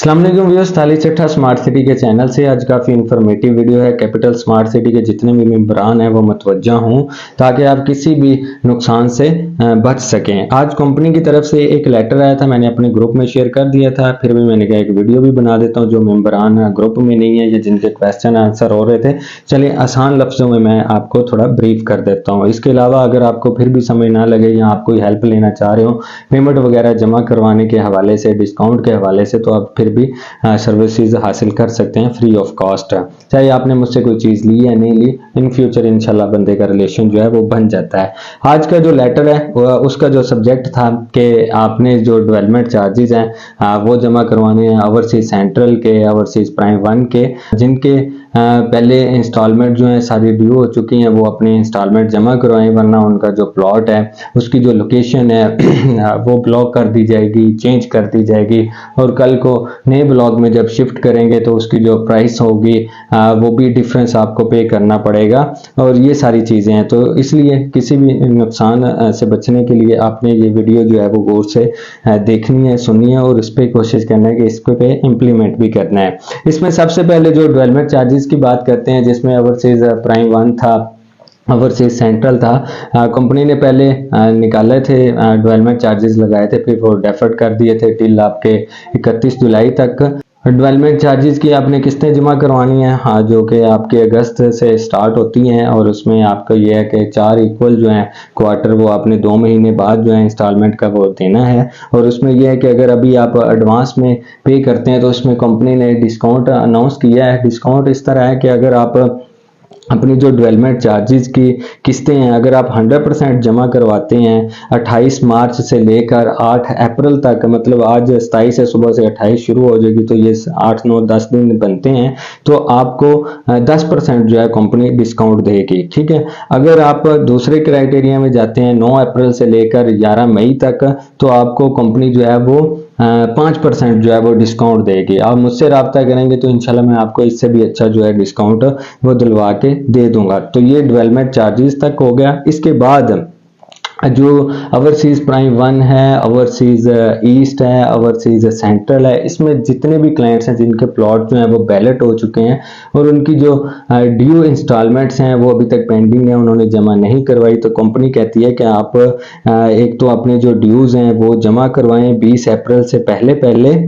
अस्सलाम वालेकुम व्यूअर्स, ताली चट्ठा स्मार्ट सिटी के चैनल से आज काफ़ी इन्फॉर्मेटिव वीडियो है। कैपिटल स्मार्ट सिटी के जितने भी मेंबरान हैं वो मुतवज्जा हों ताकि आप किसी भी नुकसान से बच सकें। आज कंपनी की तरफ से एक लेटर आया था, मैंने अपने ग्रुप में शेयर कर दिया था, फिर भी मैंने कहा एक वीडियो भी बना देता हूँ जो मेंबरान ग्रुप में नहीं है या जिनके क्वेश्चन आंसर हो रहे थे। चलिए आसान लफ्ज़ों में मैं आपको थोड़ा ब्रीफ कर देता हूँ। इसके अलावा अगर आपको फिर भी समझ ना लगे या आप कोई हेल्प लेना चाह रहे हो पेमेंट वगैरह जमा करवाने के हवाले से, डिस्काउंट के हवाले से, तो आप फिर भी सर्विसेज हासिल कर सकते हैं फ्री ऑफ कॉस्ट। चाहे आपने मुझसे कोई चीज़ ली या नहीं ली, इन फ्यूचर इंशाल्लाह बंदे का रिलेशन जो है वो बन जाता है। आज का जो लेटर है उसका जो सब्जेक्ट था कि आपने जो डेवलपमेंट चार्जेस हैं वो जमा करवाने हैं ओवरसीज सेंट्रल के, ओवरसीज प्राइम वन के, जिनके पहले इंस्टॉलमेंट जो है सारी ड्यू हो चुकी हैं वो अपने इंस्टॉलमेंट जमा करवाएं, वरना उनका जो प्लॉट है उसकी जो लोकेशन है वो ब्लॉक कर दी जाएगी, चेंज कर दी जाएगी और कल को नए ब्लॉक में जब शिफ्ट करेंगे तो उसकी जो प्राइस होगी वो भी डिफरेंस आपको पे करना पड़ेगा और ये सारी चीज़ें हैं। तो इसलिए किसी भी नुकसान से बचने के लिए आपने ये वीडियो जो है वो गौर से देखनी है, सुननी है और इस पर कोशिश करना है कि इसको पे इम्प्लीमेंट भी करना है। इसमें सबसे पहले जो डेवलपमेंट चार्जेस की बात करते हैं, जिसमें ओवरसीज प्राइम वन था, ओवरसीज सेंट्रल था, कंपनी ने पहले निकाले थे डेवलपमेंट चार्जेस लगाए थे, फिर वो डेफर्ड कर दिए थे टिल आपके 31 जुलाई तक। डेवलपमेंट चार्जेस की आपने किस्तें जमा करवानी है, हाँ, जो कि आपके अगस्त से स्टार्ट होती हैं और उसमें आपका ये है कि 4 इक्वल जो है क्वार्टर वो आपने 2 महीने बाद जो है इंस्टॉलमेंट का वो देना है। और उसमें यह है कि अगर अभी आप एडवांस में पे करते हैं तो उसमें कंपनी ने डिस्काउंट अनाउंस किया है। डिस्काउंट इस तरह है कि अगर आप अपनी जो डेवलपमेंट चार्जेस की किस्तें हैं अगर आप 100% जमा करवाते हैं 28 मार्च से लेकर 8 अप्रैल तक, मतलब आज 27 है, सुबह से 28 शुरू हो जाएगी तो ये 8, 9, 10 दिन बनते हैं, तो आपको 10% जो है कंपनी डिस्काउंट देगी। ठीक है, अगर आप दूसरे क्राइटेरिया में जाते हैं 9 अप्रैल से लेकर 11 मई तक तो आपको कंपनी जो है वो 5% जो है वो डिस्काउंट देगी। आप मुझसे रब्ता करेंगे तो इंशाल्लाह मैं आपको इससे भी अच्छा जो है डिस्काउंट वो दिलवा के दे दूंगा। तो ये डेवलपमेंट चार्जेस तक हो गया। इसके बाद जो ओवरसीज प्राइम वन है, ओवरसीज ईस्ट है, ओवरसीज सेंट्रल है, इसमें जितने भी क्लाइंट्स हैं जिनके प्लॉट जो हैं वो बैलेट हो चुके हैं और उनकी जो ड्यू इंस्टॉलमेंट्स हैं वो अभी तक पेंडिंग है, उन्होंने जमा नहीं करवाई, तो कंपनी कहती है कि आप एक तो अपने जो ड्यूज हैं वो जमा करवाएं 20 अप्रैल से पहले पहले,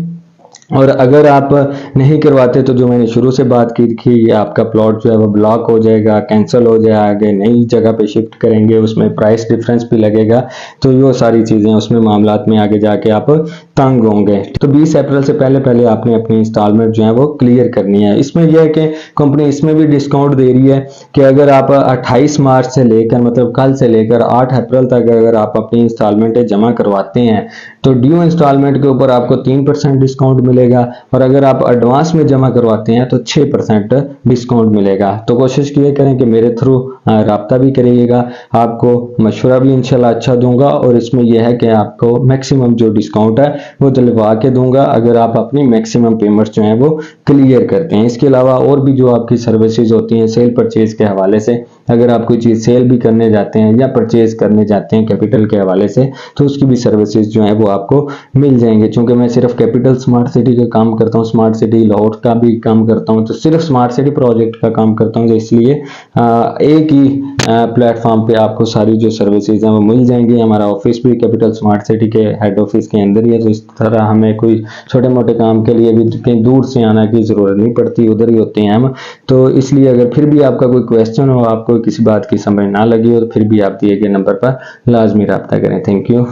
और अगर आप नहीं करवाते तो जो मैंने शुरू से बात की थी आपका प्लॉट जो है वो ब्लॉक हो जाएगा, कैंसिल हो जाएगा, नई जगह पे शिफ्ट करेंगे, उसमें प्राइस डिफरेंस भी लगेगा, तो वो सारी चीज़ें उसमें मामलात में आगे जाके आप तंग होंगे। तो 20 अप्रैल से पहले पहले आपने अपनी इंस्टॉलमेंट जो है वो क्लियर करनी है। इसमें यह है कि कंपनी इसमें भी डिस्काउंट दे रही है कि अगर आप 28 मार्च से लेकर, मतलब कल से लेकर 8 अप्रैल तक अगर आप अपनी इंस्टॉलमेंटें जमा करवाते हैं तो ड्यू इंस्टॉलमेंट के ऊपर आपको 3% डिस्काउंट मिलेगा और अगर आप एडवांस में जमा करवाते हैं तो 6% डिस्काउंट मिलेगा। तो कोशिश ये करें कि मेरे थ्रू राब्ता भी करिएगा, आपको मशवरा भी इंशाल्लाह अच्छा दूंगा और इसमें यह है कि आपको मैक्सिमम जो डिस्काउंट है वो दिलवा के दूंगा अगर आप अपनी मैक्सिमम पेमेंट्स जो हैं वो क्लियर करते हैं। इसके अलावा और भी जो आपकी सर्विसेज होती हैं सेल परचेज के हवाले से, अगर आप कोई चीज़ सेल भी करने जाते हैं या परचेज करने जाते हैं कैपिटल के हवाले से तो उसकी भी सर्विसेज जो है वो आपको मिल जाएंगे। चूंकि मैं सिर्फ कैपिटल स्मार्ट सिटी का काम करता हूँ, स्मार्ट सिटी लाहौर का भी काम करता हूँ, तो सिर्फ स्मार्ट सिटी प्रोजेक्ट का काम करता हूँ, तो इसलिए एक ही प्लेटफॉर्म पे आपको सारी जो सर्विसेज हैं वो मिल जाएंगी। हमारा ऑफिस भी कैपिटल स्मार्ट सिटी के हेड ऑफिस के अंदर ही है, तो इस तरह हमें कोई छोटे मोटे काम के लिए भी कहीं दूर से आना की ज़रूरत नहीं पड़ती, उधर ही होते हैं हम। तो इसलिए अगर फिर भी आपका कोई क्वेश्चन हो, आपको किसी बात की समझ ना लगी हो, तो फिर भी आप दिए गए नंबर पर लाजमी रब्ता करें। Thank you.